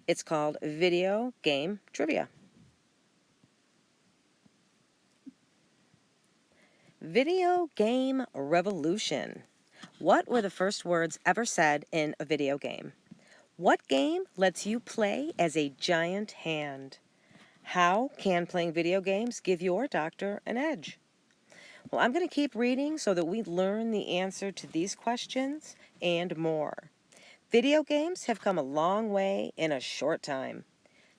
It's called Video Game Trivia. Video game revolution. What were the first words ever said in a video game? What game lets you play as a giant hand? How can playing video games give your doctor an edge? Well, I'm going to keep reading so that we learn the answer to these questions and more. Video games have come a long way in a short time.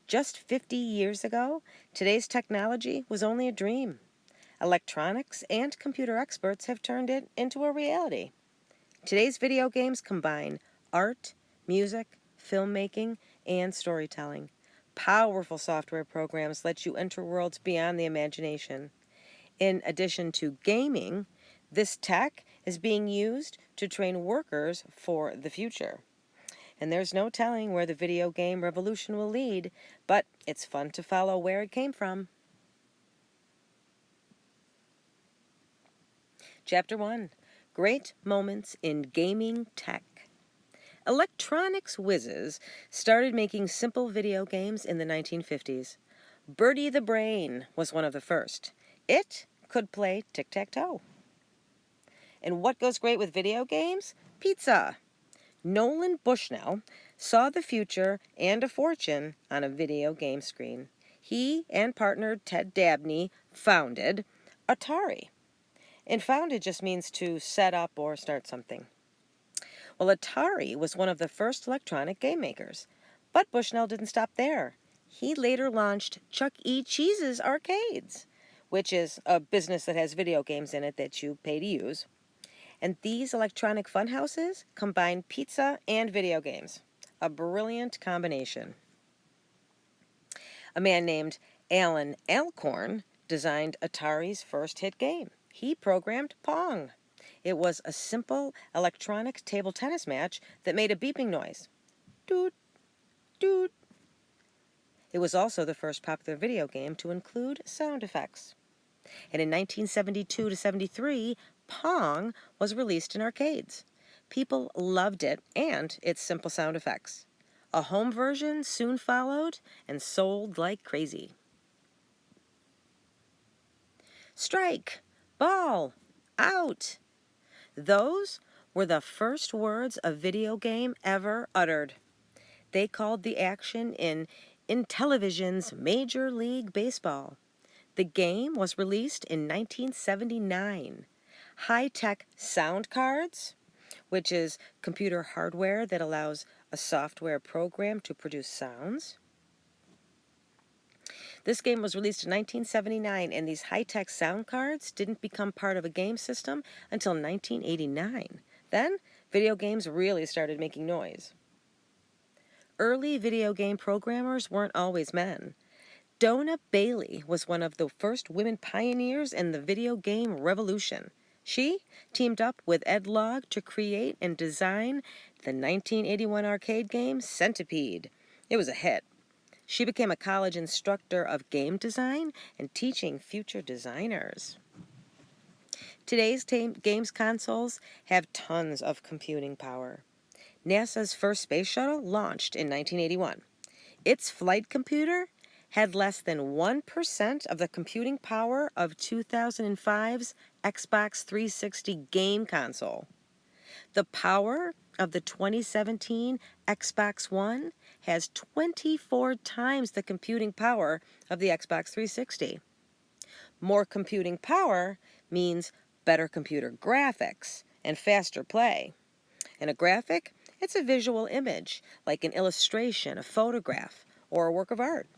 Just 50 years ago, today's technology was only a dream. Electronics and computer experts have turned it into a reality. Today's video games combine art, music, filmmaking, and storytelling. Powerful software programs let you enter worlds beyond the imagination. In addition to gaming, this tech is being used to train workers for the future. And there's no telling where the video game revolution will lead, but it's fun to follow where it came from. Chapter 1. Great Moments in Gaming Tech. Electronics whizzes started making simple video games in the 1950s. Birdie the Brain was one of the first. It could play tic-tac-toe. And what goes great with video games? Pizza. Nolan Bushnell saw the future and a fortune on a video game screen. He and partner Ted Dabney founded Atari. And founded just means to set up or start something. Well, Atari was one of the first electronic game makers. But Bushnell didn't stop there. He later launched Chuck E. Cheese's Arcades, which is a business that has video games in it that you pay to use. And these electronic funhouses combine pizza and video games. A brilliant combination. A man named Alan Alcorn designed Atari's first hit game. He programmed Pong. It was a simple electronic table tennis match that made a beeping noise. Doot, doot. It was also the first popular video game to include sound effects. And in 1972 to 73, Pong was released in arcades. People loved it and its simple sound effects. A home version soon followed and sold like crazy. Strike, ball, out. Those were the first words a video game ever uttered. They called the action in Intellivision's Major League Baseball. The game was released in 1979. High-tech sound cards, which is computer hardware that allows a software program to produce sounds. This game was released in 1979, and these high-tech sound cards didn't become part of a game system until 1989. Then, video games really started making noise. Early video game programmers weren't always men. Donna Bailey was one of the first women pioneers in the video game revolution. She teamed up with Ed Log to create and design the 1981 arcade game Centipede. It was a hit. She became a college instructor of game design and teaching future designers. Today's games consoles have tons of computing power. NASA's first space shuttle launched in 1981. Its flight computer had less than 1% of the computing power of 2005's Xbox 360 game console. The power of the 2017 Xbox One has 24 times the computing power of the Xbox 360. More computing power means better computer graphics and faster play. And a graphic, it's a visual image, like an illustration, a photograph, or a work of art.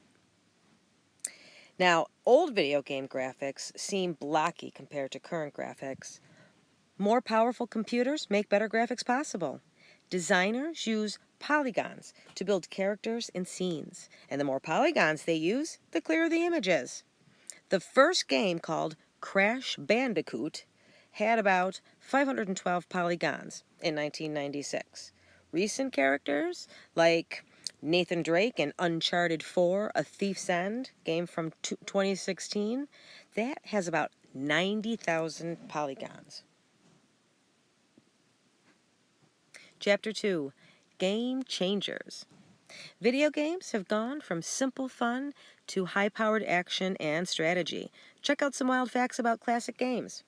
Now, old video game graphics seem blocky compared to current graphics. More powerful computers make better graphics possible. Designers use polygons to build characters and scenes, and the more polygons they use, the clearer the image is. The first game, called Crash Bandicoot, had about 512 polygons in 1996. Recent characters, like Nathan Drake in Uncharted 4, A Thief's End, game from 2016, that has about 90,000 polygons. Chapter 2, Game Changers. Video games have gone from simple fun to high-powered action and strategy. Check out some wild facts about classic games.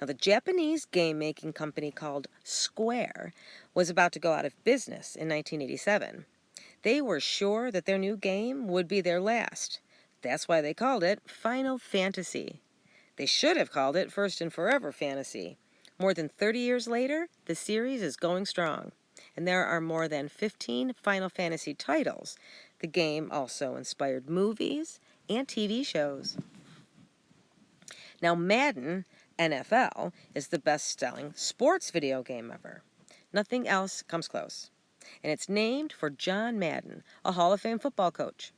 Now, the Japanese game-making company called Square was about to go out of business in 1987. They were sure that their new game would be their last. That's why they called it Final Fantasy. They should have called it First and Forever Fantasy. More than 30 years later, the series is going strong, and there are more than 15 Final Fantasy titles. The game also inspired movies and TV shows. Now, Madden NFL is the best-selling sports video game ever. Nothing else comes close. And it's named for John Madden, a Hall of Fame football coach.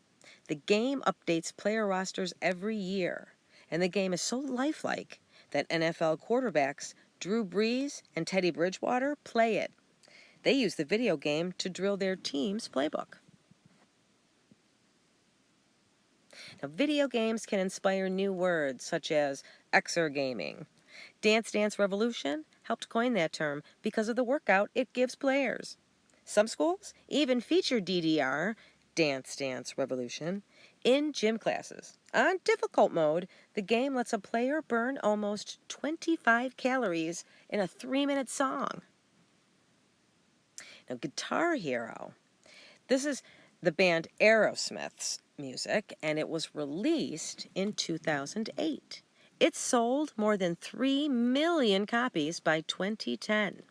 The game updates player rosters every year, and the game is so lifelike that NFL quarterbacks Drew Brees and Teddy Bridgewater play it. They use the video game to drill their team's playbook. Now, video games can inspire new words such as exergaming. Dance Dance Revolution helped coin that term because of the workout it gives players. Some schools even feature DDR, Dance Dance Revolution, in gym classes. On difficult mode, the game lets a player burn almost 25 calories in a 3-minute song. Now, Guitar Hero. This is the band Aerosmith's music, and it was released in 2008. It sold more than 3 million copies by 2010.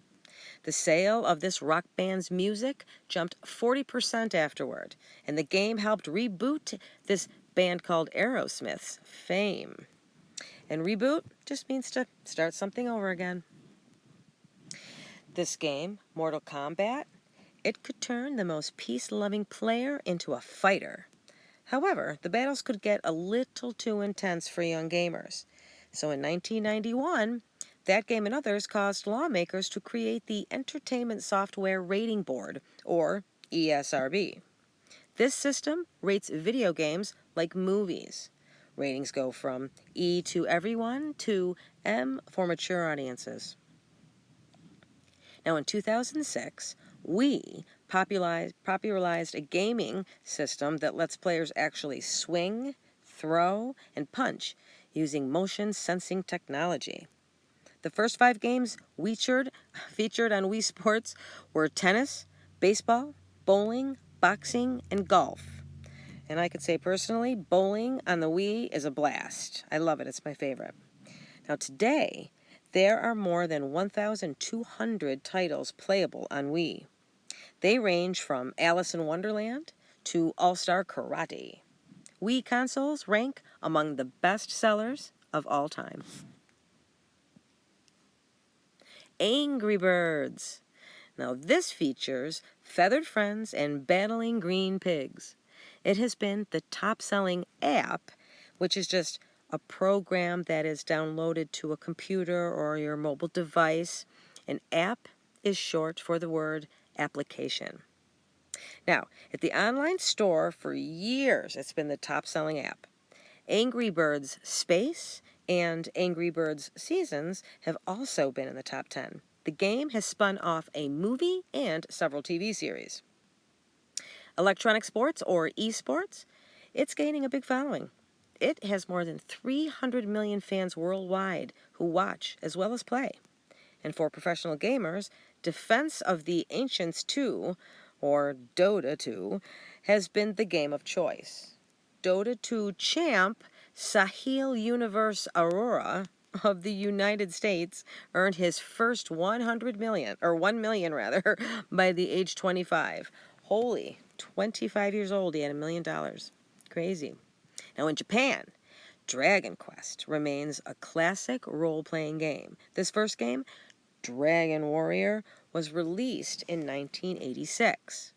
The sale of this rock band's music jumped 40% afterward, and the game helped reboot this band called Aerosmith's fame. And reboot just means to start something over again. This game, Mortal Kombat, it could turn the most peace-loving player into a fighter. However, the battles could get a little too intense for young gamers. So in 1991, that game and others caused lawmakers to create the Entertainment Software Rating Board, or ESRB. This system rates video games like movies. Ratings go from E to everyone to M for mature audiences. Now, in 2006, Wii popularized a gaming system that lets players actually swing, throw, and punch using motion sensing technology. The first 5 games featured on Wii Sports were tennis, baseball, bowling, boxing, and golf. And I could say personally, bowling on the Wii is a blast. I love it. It's my favorite. Now today, there are more than 1,200 titles playable on Wii. They range from Alice in Wonderland to All-Star Karate. Wii consoles rank among the best sellers of all time. Angry Birds. Now this features feathered friends and battling green pigs. It has been the top-selling app, which is just a program that is downloaded to a computer or your mobile device. An app is short for the word application. Now, at the online store for years, it's been the top-selling app. Angry Birds Space and Angry Birds Seasons have also been in the top 10. The game has spun off a movie and several TV series. Electronic sports, or esports, it's gaining a big following. It has more than 300 million fans worldwide who watch as well as play. And for professional gamers, Defense of the Ancients 2, or Dota 2, has been the game of choice. Dota 2 champ Sahil Universe Aurora of the United States earned his first 1 million by the age 25. Holy, 25 years old, he had $1 million. Crazy. Now in Japan, Dragon Quest remains a classic role-playing game. This first game, Dragon Warrior, was released in 1986.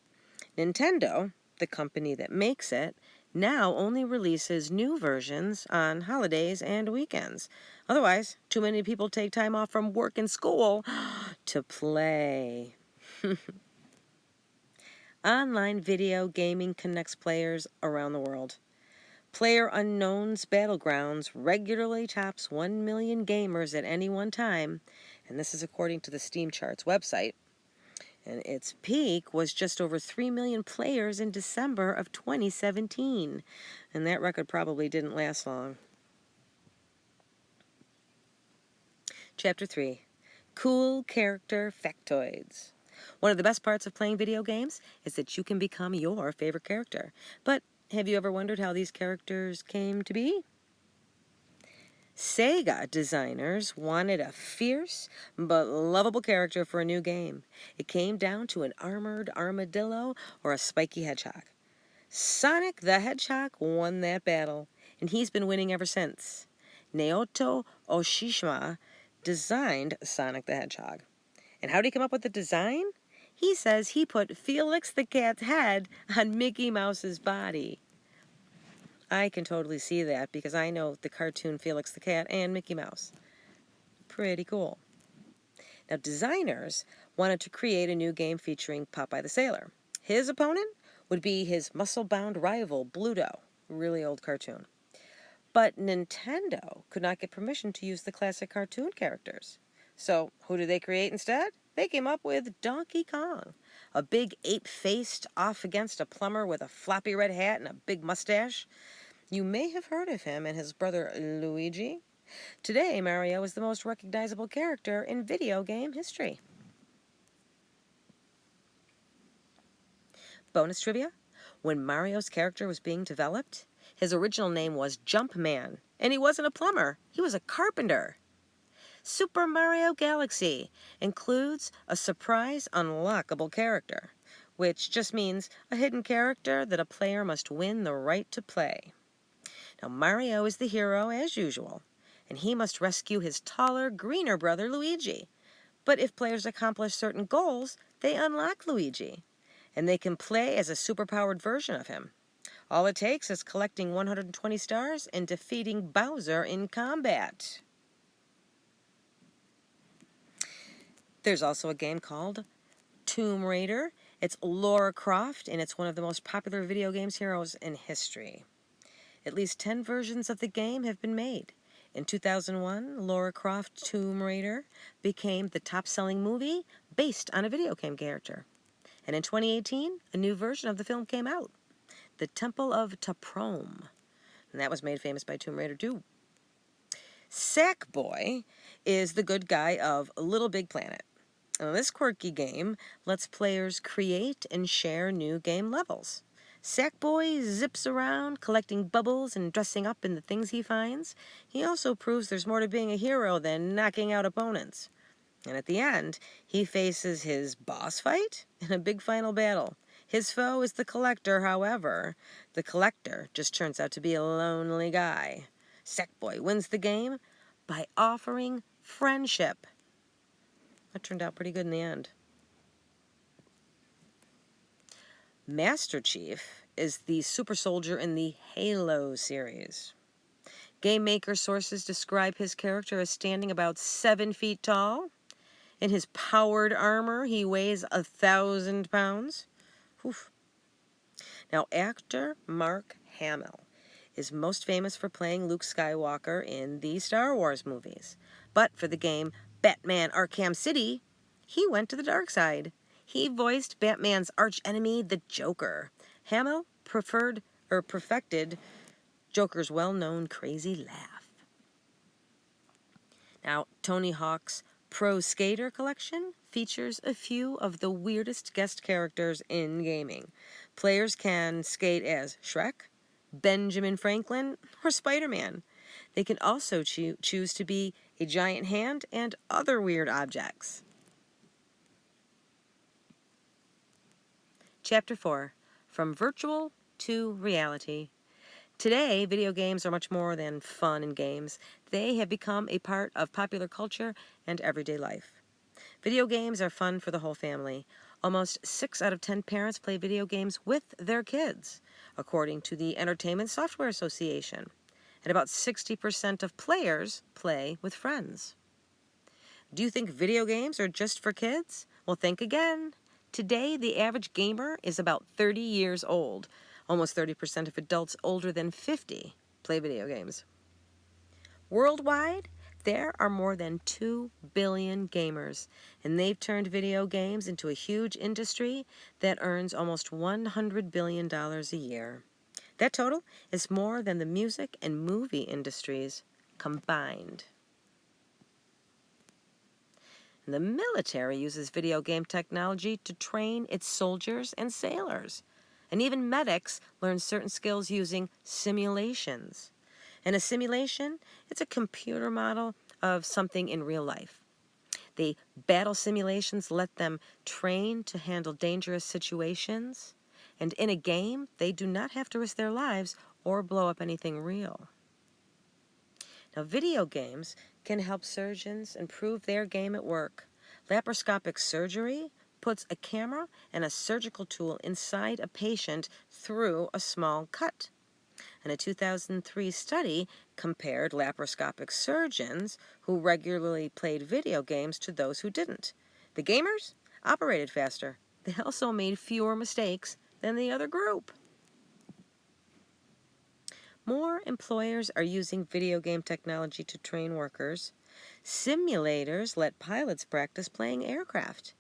Nintendo, the company that makes it, now only releases new versions on holidays and weekends. Otherwise, too many people take time off from work and school to play. Online video gaming connects players around the world. PlayerUnknown's Battlegrounds regularly tops 1 million gamers at any one time, and this is according to the Steam Charts website. And its peak was just over 3 million players in December of 2017. And that record probably didn't last long. Chapter 3. Cool Character Factoids. One of the best parts of playing video games is that you can become your favorite character. But have you ever wondered how these characters came to be? Sega designers wanted a fierce but lovable character for a new game. It came down to an armored armadillo or a spiky hedgehog. Sonic the Hedgehog won that battle, and he's been winning ever since. Naoto Oshishima designed Sonic the Hedgehog. And how did he come up with the design? He says he put Felix the cat's head on Mickey Mouse's body. I can totally see that because I know the cartoon Felix the Cat and Mickey Mouse. Pretty cool. Now, designers wanted to create a new game featuring Popeye the Sailor. His opponent would be his muscle-bound rival, Bluto, a really old cartoon. But Nintendo could not get permission to use the classic cartoon characters. So who did they create instead? They came up with Donkey Kong, a big ape-faced off against a plumber with a floppy red hat and a big mustache. You may have heard of him and his brother Luigi. Today, Mario is the most recognizable character in video game history. Bonus trivia: when Mario's character was being developed, his original name was Jumpman, and he wasn't a plumber, he was a carpenter. Super Mario Galaxy includes a surprise unlockable character, which just means a hidden character that a player must win the right to play. Now, Mario is the hero as usual, and he must rescue his taller, greener brother Luigi. But if players accomplish certain goals, they unlock Luigi, and they can play as a superpowered version of him. All it takes is collecting 120 stars and defeating Bowser in combat. There's also a game called Tomb Raider. It's Lara Croft, and it's one of the most popular video games heroes in history. At least 10 versions of the game have been made. In 2001, Lara Croft Tomb Raider became the top-selling movie based on a video game character. And in 2018, a new version of the film came out, The Temple of Taprom. And that was made famous by Tomb Raider 2. Sackboy is the good guy of Little Big Planet. Now, this quirky game lets players create and share new game levels. Sackboy zips around, collecting bubbles and dressing up in the things he finds. He also proves there's more to being a hero than knocking out opponents. And at the end, he faces his boss fight in a big final battle. His foe is the Collector, however. The Collector just turns out to be a lonely guy. Sackboy wins the game by offering friendship. That turned out pretty good in the end. Master Chief is the super soldier in the Halo series. Game Maker sources describe his character as standing about 7 feet tall. In his powered armor, he weighs 1,000 pounds. Oof. Now, actor Mark Hamill is most famous for playing Luke Skywalker in the Star Wars movies. But for the game Batman Arkham City, he went to the dark side. He voiced Batman's archenemy, the Joker. Hamill perfected Joker's well-known crazy laugh. Now, Tony Hawk's Pro Skater collection features a few of the weirdest guest characters in gaming. Players can skate as Shrek, Benjamin Franklin, or Spider-Man. They can also choose to be a giant hand and other weird objects. Chapter 4. From Virtual to Reality. Today, video games are much more than fun and games. They have become a part of popular culture and everyday life. Video games are fun for the whole family. Almost 6 out of 10 parents play video games with their kids, according to the Entertainment Software Association. And about 60% of players play with friends. Do you think video games are just for kids? Well, think again. Today, the average gamer is about 30 years old. Almost 30% of adults older than 50 play video games. Worldwide, There are more than 2 billion gamers, and they've turned video games into a huge industry that earns almost $100 billion a year. That total is more than the music and movie industries combined. And the military uses video game technology to train its soldiers and sailors. And even medics learn certain skills using simulations. And a simulation, it's a computer model of something in real life. The battle simulations let them train to handle dangerous situations. And in a game, they do not have to risk their lives or blow up anything real. Now, video games can help surgeons improve their game at work. Laparoscopic surgery puts a camera and a surgical tool inside a patient through a small cut. And a 2003 study compared laparoscopic surgeons who regularly played video games to those who didn't. The gamers operated faster. They also made fewer mistakes than the other group. More employers are using video game technology to train workers. Simulators let pilots practice playing aircraft.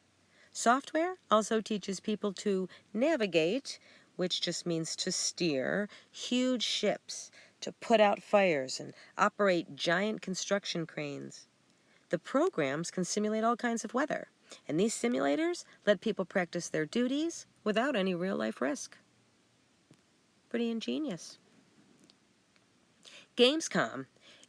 Software also teaches people to navigate, which just means to steer, huge ships, to put out fires and operate giant construction cranes. The programs can simulate all kinds of weather, and these simulators let people practice their duties without any real-life risk. Pretty ingenious. Gamescom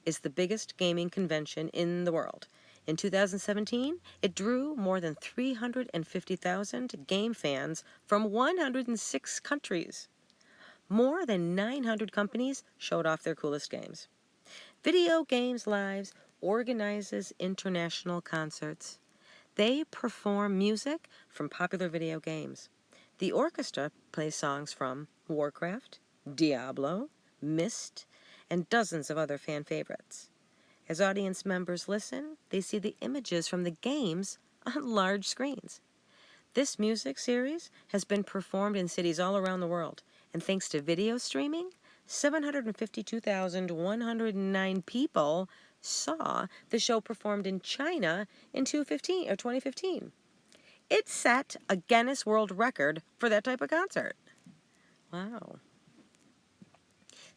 is the biggest gaming convention in the world. In 2017, it drew more than 350,000 game fans from 106 countries. More than 900 companies showed off their coolest games. Video Games Live organizes international concerts. They perform music from popular video games. The orchestra plays songs from Warcraft, Diablo, Myst, and dozens of other fan favorites. As audience members listen, they see the images from the games on large screens. This music series has been performed in cities all around the world, and thanks to video streaming, 752,109 people saw the show performed in China in 2015. It set a Guinness World Record for that type of concert. Wow.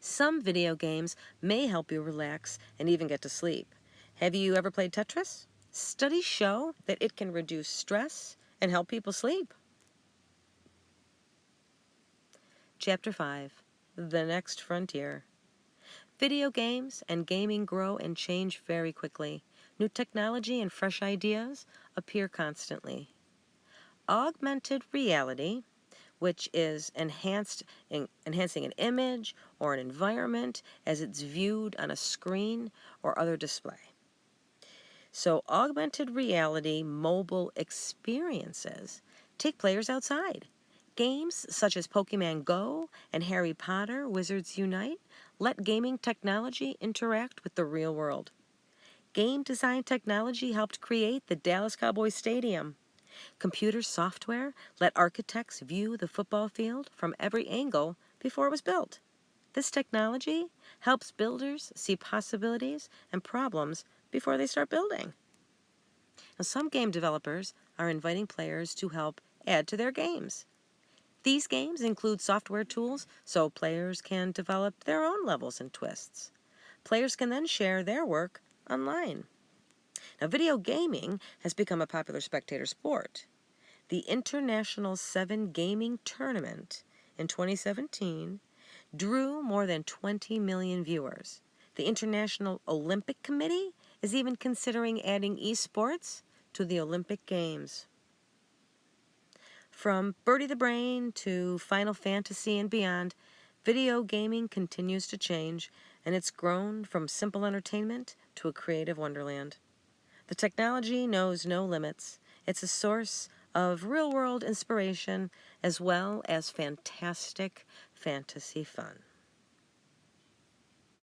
Some video games may help you relax and even get to sleep. Have you ever played Tetris? Studies show that it can reduce stress and help people sleep. Chapter 5, The Next Frontier. Video games and gaming grow and change very quickly. New technology and fresh ideas appear constantly. Augmented reality, which is enhancing an image or an environment as it's viewed on a screen or other display. So augmented reality mobile experiences take players outside. Games such as Pokemon Go and Harry Potter Wizards Unite let gaming technology interact with the real world. Game design technology helped create the Dallas Cowboys Stadium. Computer software let architects view the football field from every angle before it was built. This technology helps builders see possibilities and problems before they start building. Now, some game developers are inviting players to help add to their games. These games include software tools so players can develop their own levels and twists. Players can then share their work online. Now, video gaming has become a popular spectator sport. The International 7 Gaming Tournament in 2017 drew more than 20 million viewers. The International Olympic Committee is even considering adding esports to the Olympic Games. From Birdie the Brain to Final Fantasy and beyond, video gaming continues to change, and it's grown from simple entertainment to a creative wonderland. The technology knows no limits. It's a source of real-world inspiration as well as fantastic fantasy fun.